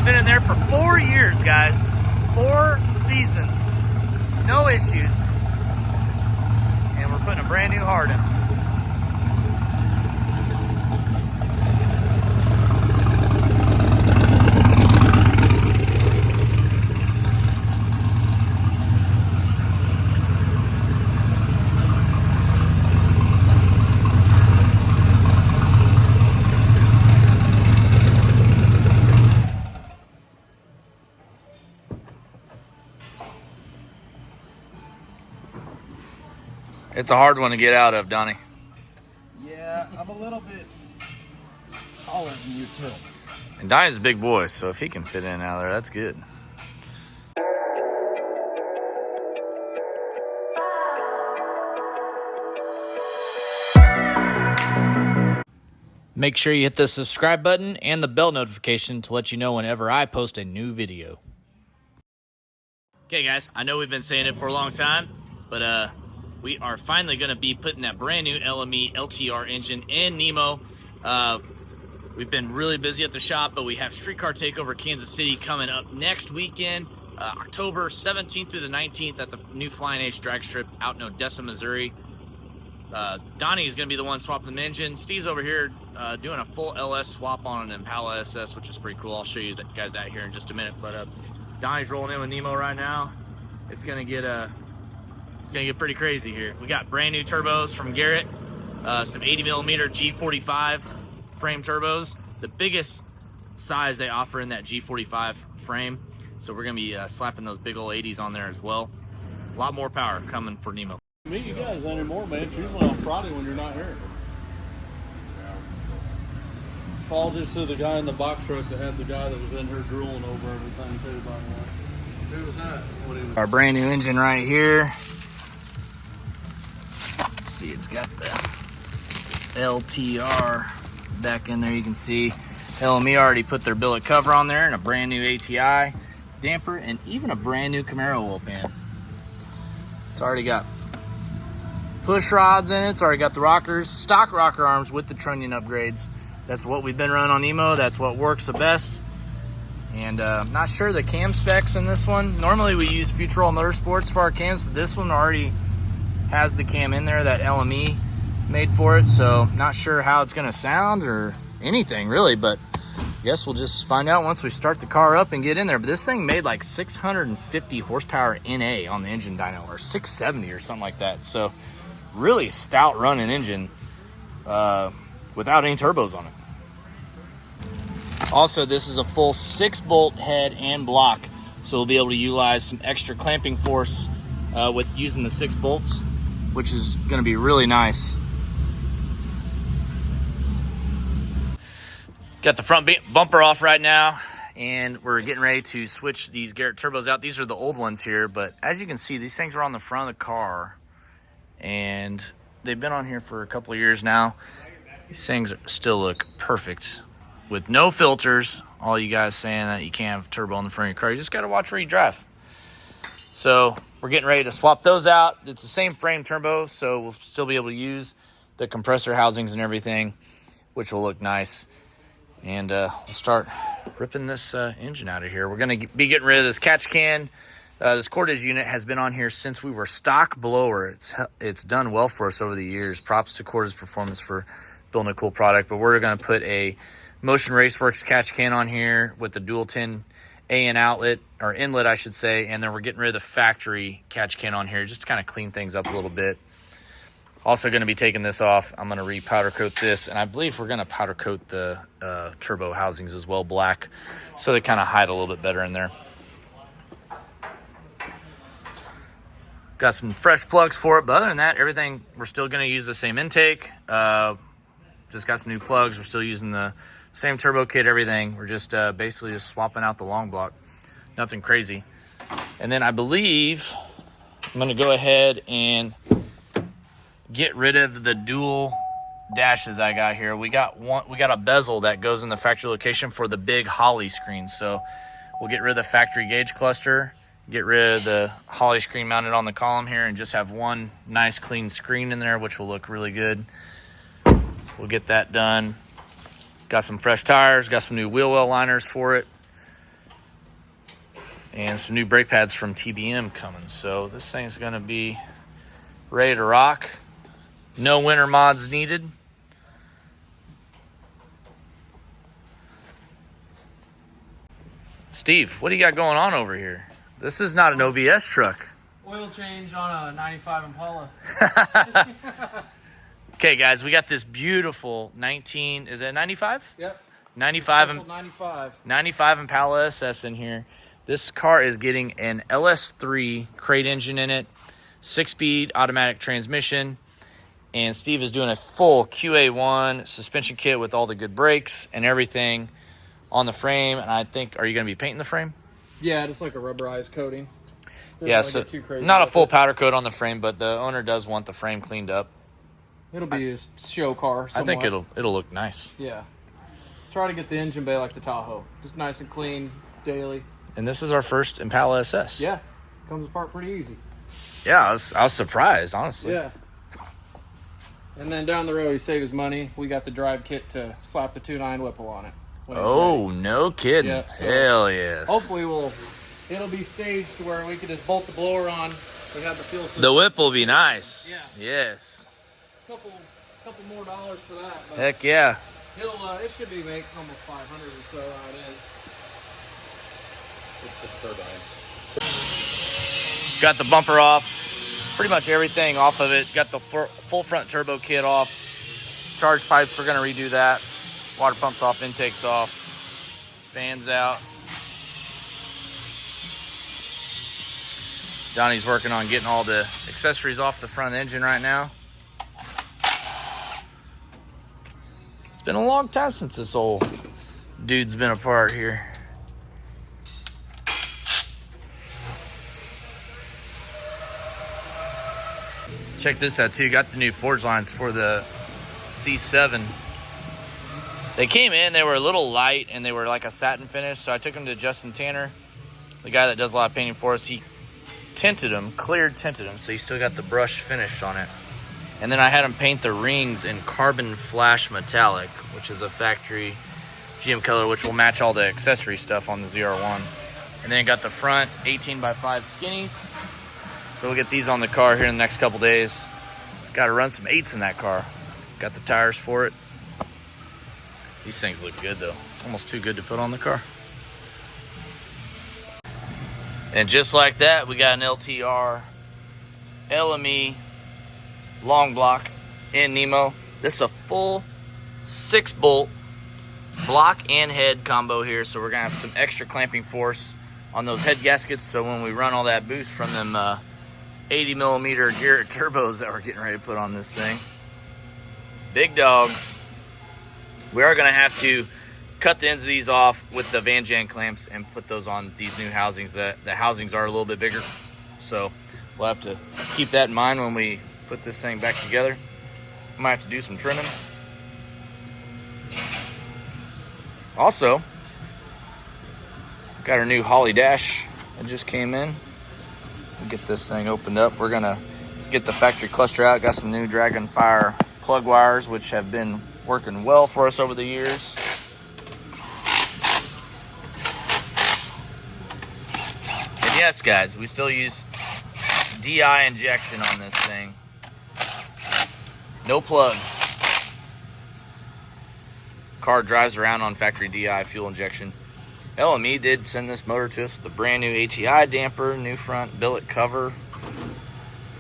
It's been in there for 4 years, guys. 4 seasons. No issues. And we're putting a brand new heart in. It's a hard one to get out of, Donnie. Yeah, I'm a little bit taller than you too. And Donnie's a big boy, so if he can fit in and out of there, that's good. Make sure you hit the subscribe button and the bell notification to let you know whenever I post a new video. Okay, guys, I know we've been saying it for a long time, but we are finally going to be putting that brand new LME LTR engine in Nemo. We've been really busy at the shop, but we have Streetcar Takeover Kansas City coming up next weekend, October 17th through the 19th at the new Flying H drag strip out in Odessa, Missouri. Donnie is going to be the one swapping the engine. Steve's over here doing a full LS swap on an Impala SS, which is pretty cool. I'll show you guys that here in just a minute. But Donnie's rolling in with Nemo right now. It's going to get pretty crazy here. We got brand new turbos from Garrett, some 80mm G45 frame turbos, the biggest size they offer in that G45 frame. So we're gonna be slapping those big old 80s on there as well. A lot more power coming for Nemo. Meet you guys anymore, man. It's usually on Friday when you're not here. Apologies to the guy in the box truck that had the guy that was in here drooling over everything too, by the way. Who was that? Our brand new engine right here. See, it's got the LTR back in there. You can see LME already put their billet cover on there and a brand new ATI damper and even a brand new Camaro oil pan. It's already got push rods in it. It's already got the rockers, stock rocker arms with the trunnion upgrades. That's what we've been running on Nemo. That's what works the best. And I'm not sure the cam specs in this one. Normally we use Futurol Motorsports for our cams, but this one already has the cam in there that LME made for it, so not sure how it's gonna sound or anything really, but I guess we'll just find out once we start the car up and get in there. But this thing made like 650 horsepower NA on the engine dyno, or 670 or something like that. So really stout running engine without any turbos on it. Also, this is a full 6-bolt head and block, so we'll be able to utilize some extra clamping force with using the 6 bolts, which is going to be really nice. Got the front bumper off right now, and we're getting ready to switch these Garrett turbos out. These are the old ones here, but as you can see, these things are on the front of the car, and they've been on here for a couple of years now. These things still look perfect with no filters. All you guys saying that you can't have a turbo on the front of your car, you just got to watch where you drive. So we're getting ready to swap those out. It's the same frame turbo, so we'll still be able to use the compressor housings and everything, which will look nice. And we'll start ripping this engine out of here. We're going to be getting rid of this catch can. This cordage unit has been on here since we were stock blower. It's done well for us over the years. Props to Cordage Performance for building a cool product. But we're going to put a Motion Raceworks catch can on here with the dual 10 AN outlet, or inlet I should say, and then we're getting rid of the factory catch can on here just to kind of clean things up a little bit. Also going to be taking this off. I'm going to re-powder coat this, and I believe we're going to powder coat the turbo housings as well black, so they kind of hide a little bit better in there. Got some fresh plugs for it, but other than that, everything, we're still going to use the same intake. Just got some new plugs. We're still using the same turbo kit, everything. We're just basically just swapping out the long block. Nothing crazy. And then I believe I'm going to go ahead and get rid of the dual dashes I got here. We got a bezel that goes in the factory location for the big Holly screen. So we'll get rid of the factory gauge cluster, get rid of the Holly screen mounted on the column here, and just have one nice clean screen in there, which will look really good. So we'll get that done. Got some fresh tires, got some new wheel well liners for it. and some new brake pads from TBM coming. So this thing's going to be ready to rock. No winter mods needed. Steve, what do you got going on over here? This is not an OBS truck. Oil change on a 95 Impala. Okay, guys, we got this beautiful 19, is it 95? Yep. 95 95 Impala SS in here. This car is getting an LS3 crate engine in it, 6-speed automatic transmission, and Steve is doing a full QA1 suspension kit with all the good brakes and everything on the frame. And I think, are you going to be painting the frame? Yeah, just like a rubberized coating. Yeah, so not a full powder coat on the frame, but the owner does want the frame cleaned up. It'll be his show car somewhat. I think it'll look nice. Yeah. Try to get the engine bay like the Tahoe. Just nice and clean daily. And this is our first Impala SS. Yeah. Comes apart pretty easy. Yeah, I was surprised, honestly. Yeah. And then down the road, he saved his money. We got the drive kit to slap the 2.9 Whipple on it. Oh, no kidding. Yeah, so hell yes. Hopefully it'll be staged to where we can just bolt the blower on. We have the fuel system. The whip will be nice. Yeah. Yes. Couple more dollars for that. But Heck yeah. it should be make almost 500 or so how it is. It's the turbine. Got the bumper off. Pretty much everything off of it. Got the full front turbo kit off. Charge pipes, we're going to redo that. Water pumps off, intakes off. Fans out. Donnie's working on getting all the accessories off the front engine right now. It's been a long time since this old dude's been apart here. Check this out too. Got the new forge lines for the C7. They came in, they were a little light and they were like a satin finish. So I took them to Justin Tanner, the guy that does a lot of painting for us. He tinted them, clear tinted them. So you still got the brush finish on it. And then I had them paint the rings in carbon flash metallic, which is a factory GM color, which will match all the accessory stuff on the ZR1. And then got the front 18x5 skinnies. So we'll get these on the car here in the next couple days. Got to run some 8s in that car. Got the tires for it. These things look good though. Almost too good to put on the car. And just like that, we got an LTR LME long block in Nemo. This is a full 6-bolt block and head combo here. So we're gonna have some extra clamping force on those head gaskets. So when we run all that boost from them 80mm Garrett turbos that we're getting ready to put on this thing. Big dogs. We are gonna have to cut the ends of these off with the Van Jan clamps and put those on these new housings. The housings are a little bit bigger. So we'll have to keep that in mind when we put this thing back together. Might have to do some trimming. Also, got our new Holly dash that just came in. We'll get this thing opened up. We're gonna get the factory cluster out. Got some new Dragonfire plug wires, which have been working well for us over the years. And yes, guys, we still use DI injection on this thing. No plugs. Car drives around on factory DI fuel injection. LME did send this motor to us with a brand new ATI damper, new front billet cover,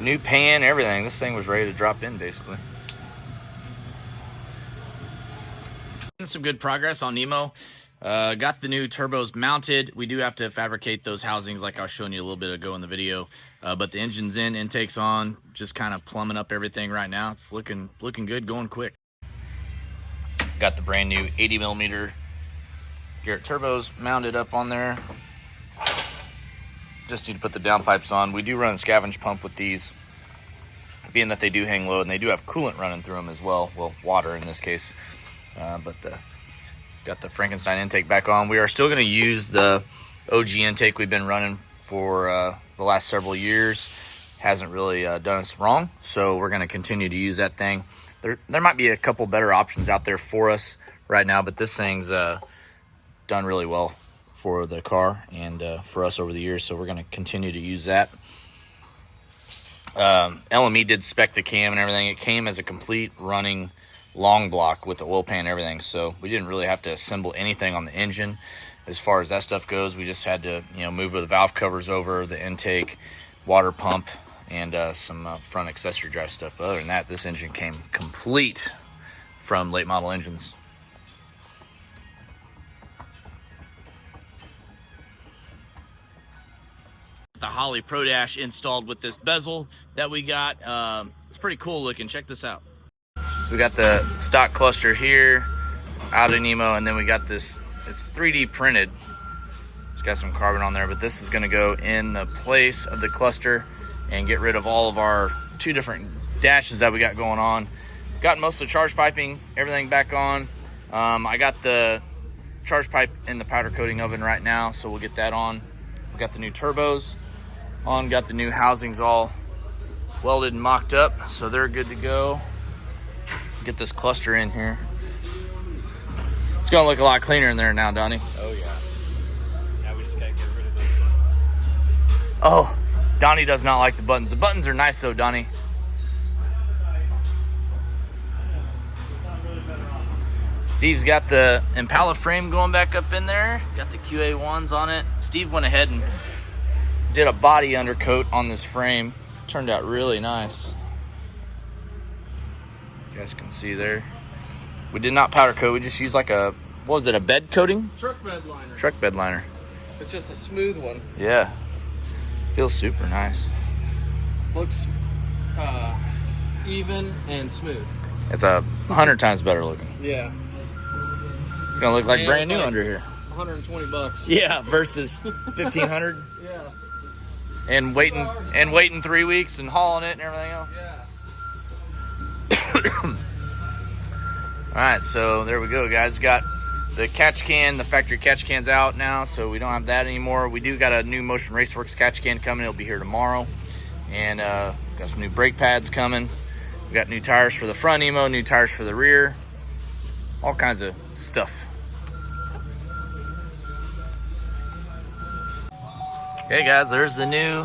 new pan, everything. This thing was ready to drop in basically. Some good progress on Nemo. Got the new turbos mounted. We do have to fabricate those housings like I was showing you a little bit ago in the video. But the engine's in, intake's on, just kind of plumbing up everything right now. It's looking good, going quick. Got the brand new 80mm Garrett turbos mounted up on there. Just need to put the downpipes on. We do run a scavenge pump with these, being that they do hang low, and they do have coolant running through them as well. Well, water in this case. Got the Frankenstein intake back on. We are still going to use the OG intake we've been running for the last several years. Hasn't really done us wrong, so we're going to continue to use that thing. There might be a couple better options out there for us right now, but this thing's done really well for the car and for us over the years, so we're going to continue to use that. LME did spec the cam and everything. It came as a complete running long block with the oil pan and everything, so we didn't really have to assemble anything on the engine as far as that stuff goes. We just had to, you know, move the valve covers over, the intake, water pump, and some front accessory drive stuff. But other than that, this engine came complete from late model engines. The Holley Pro Dash installed with this bezel that we got. It's pretty cool looking. Check this out. So we got the stock cluster here out of Nemo, and then we got this, it's 3D printed. It's got some carbon on there, but this is gonna go in the place of the cluster and get rid of all of our 2 different dashes that we got going on. Got most of the charge piping, everything back on. I got the charge pipe in the powder coating oven right now, so we'll get that on. We got the new turbos on, got the new housings all welded and mocked up, so they're good to go. Get this cluster in here. It's gonna look a lot cleaner in there now, Donnie. Oh yeah. Now we just gotta get rid of those buttons. Oh, Donnie does not like the buttons. The buttons are nice though, Donnie. Steve's got the Impala frame going back up in there. Got the QA1s on it. Steve went ahead and did a body undercoat on this frame. Turned out really nice. You guys can see there. We did not powder coat. We just used like a, what was it, a bed coating? Truck bed liner. Truck bed liner. It's just a smooth one. Yeah. Feels super nice. Looks even and smooth. It's 100 times better looking. Yeah. It's gonna look like And brand it's new like under here. $120. Yeah, versus 1,500. Yeah. And waiting 3 weeks and hauling it and everything else. Yeah. All right, so there we go, guys. We got the catch can, the factory catch can's out now, so we don't have that anymore. We do got a new Motion Raceworks catch can coming. It'll be here tomorrow. And got some new brake pads coming. We got new tires for the front Emo, new tires for the rear. All kinds of stuff. Okay, guys, there's the new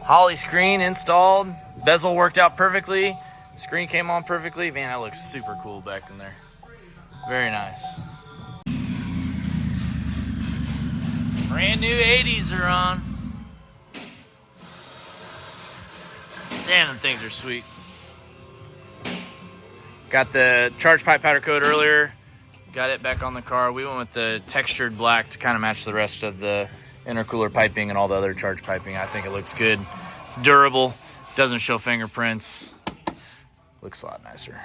Holley screen installed. Bezel worked out perfectly. Screen came on perfectly. Man, that looks super cool back in there. Very nice. Brand new 80s are on. Damn, them things are sweet. Got the charge pipe powder coat earlier. Got it back on the car. We went with the textured black to kind of match the rest of the intercooler piping and all the other charge piping. I think it looks good. It's durable. Doesn't show fingerprints. Looks a lot nicer.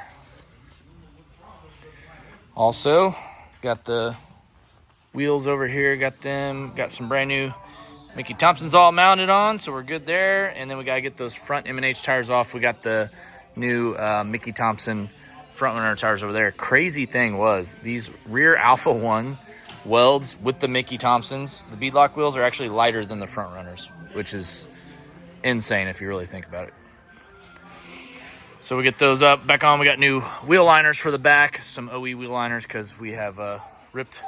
Also, got the wheels over here. Got them. Got some brand new Mickey Thompsons all mounted on, so we're good there. And then we got to get those front M&H tires off. We got the new Mickey Thompson front runner tires over there. Crazy thing was these rear Alpha 1 welds with the Mickey Thompsons, the beadlock wheels are actually lighter than the front runners, which is insane if you really think about it. So we get those up back on. We got new wheel liners for the back, some OE wheel liners because we have ripped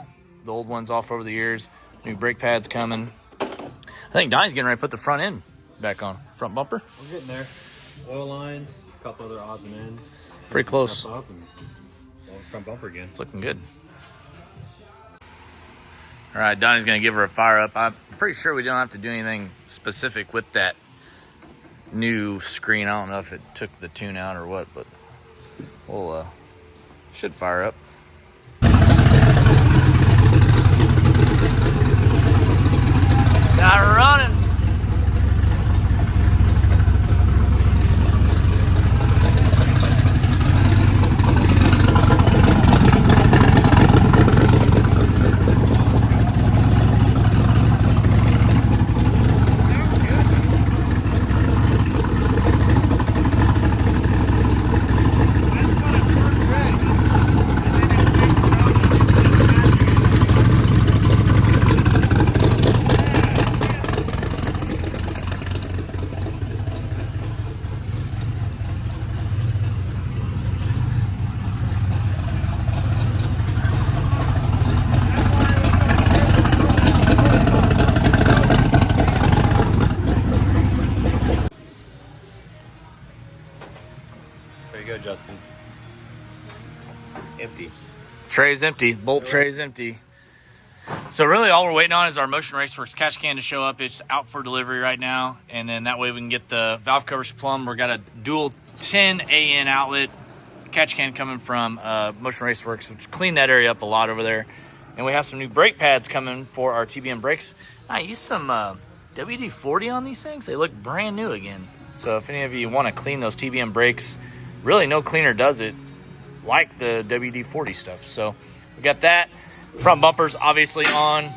the old ones off over the years. New brake pads coming. I think Donnie's getting ready to put the front end back on. Front bumper. We're getting there. Oil lines, a couple other odds and ends. Pretty close. Up and front bumper again. It's looking good. All right, Donnie's gonna give her a fire up. I'm pretty sure we don't have to do anything specific with that new screen. I don't know if it took the tune out or what, but we'll should fire up. Got her running. Tray's empty. Bolt tray's empty. So really all we're waiting on is our Motion Raceworks catch can to show up. It's out for delivery right now. And then that way we can get the valve covers plumbed. We've got a dual 10 AN outlet catch can coming from Motion Raceworks, which cleaned that area up a lot over there. And we have some new brake pads coming for our TBM brakes. I used some WD-40 on these things. They look brand new again. So if any of you want to clean those TBM brakes, really no cleaner does it like the WD-40 stuff. So we got that. Front bumpers obviously on.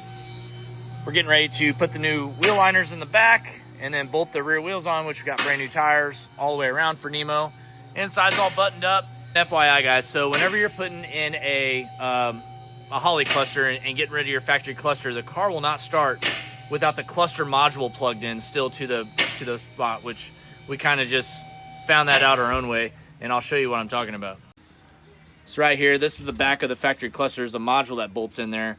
We're getting ready to put the new wheel liners in the back and then bolt the rear wheels on, which we got brand new tires all the way around for Nemo. Inside's all buttoned up. FYI guys, so whenever you're putting in a Holley cluster and getting rid of your factory cluster, the car will not start without the cluster module plugged in still to the spot, which we kind of just found that out our own way, and I'll show you what I'm talking about. So right here, this is the back of the factory cluster. There's a module that bolts in there.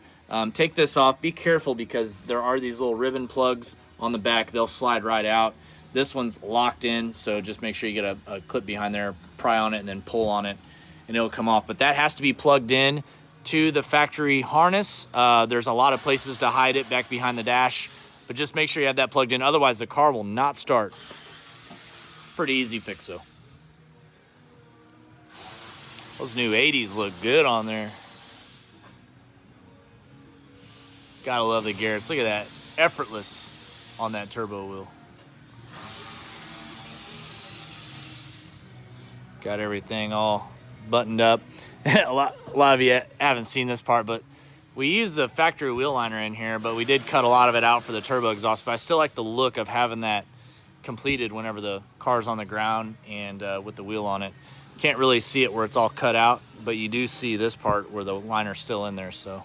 Take this off. Be careful because there are these little ribbon plugs on the back. They'll slide right out. This one's locked in, so just make sure you get a clip behind there, pry on it, and then pull on it, and it'll come off. But that has to be plugged in to the factory harness. There's a lot of places to hide it back behind the dash, but just make sure you have that plugged in. Otherwise, the car will not start. Pretty easy fix, though. Those new 80s look good on there. Gotta love the Garretts. Look at that. Effortless on that turbo wheel. Got everything all buttoned up. a lot of you haven't seen this part, but we used the factory wheel liner in here, but we did cut a lot of it out for the turbo exhaust. But I still like the look of having that completed whenever the car's on the ground and with the wheel on it. Can't really see it where it's all cut out, but you do see this part where the liner's still in there. So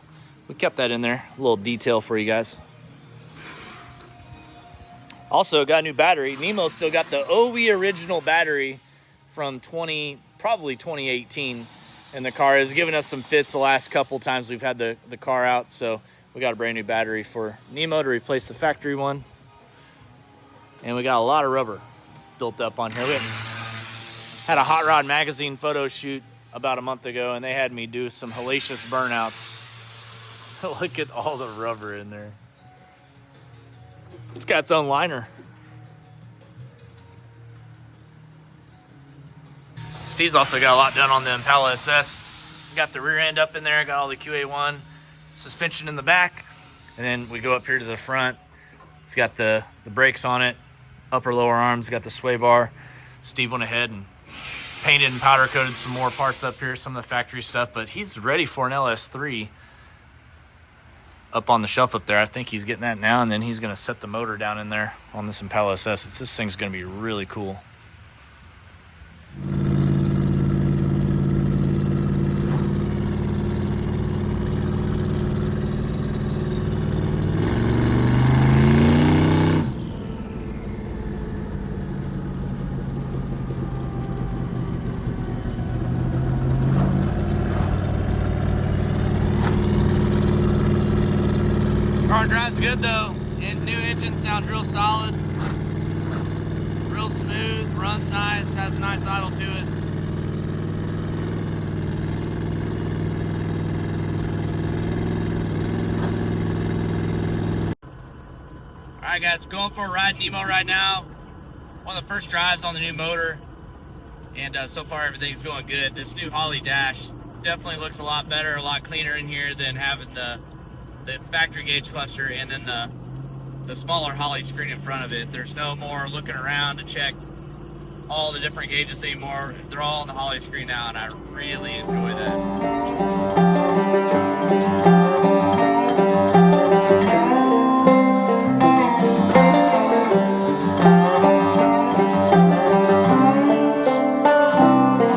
we kept that in there, a little detail for you guys. Also got a new battery. Nemo still got the OE original battery from probably 2018, and the car has given us some fits the last couple times we've had the car out. So we got a brand new battery for Nemo to replace the factory one, and we got a lot of rubber built up on here. We had a Hot Rod Magazine photo shoot about a month ago, and they had me do some hellacious burnouts. Look at all the rubber in there. It's got its own liner. Steve's also got a lot done on the Impala SS. Got the rear end up in there, got all the QA1 suspension in the back, and then we go up here to the front. It's got the brakes on it, upper lower arms, got the sway bar. Steve went ahead and painted and powder coated some more parts up here, some of the factory stuff, but he's ready for an LS3 up on the shelf up there. I think he's getting that now, and then he's going to set the motor down in there on this Impala SS. This thing's going to be really cool. Car drives good though, and new engine sounds real solid, real smooth, runs nice, has a nice idle to it. Alright guys, going for a ride Nemo right now. One of the first drives on the new motor, and so far everything's going good. This new Holley dash definitely looks a lot better, a lot cleaner in here than having the factory gauge cluster and then the smaller Holley screen in front of it. There's no more looking around to check all the different gauges anymore. They're all on the Holley screen now, and I really enjoy that.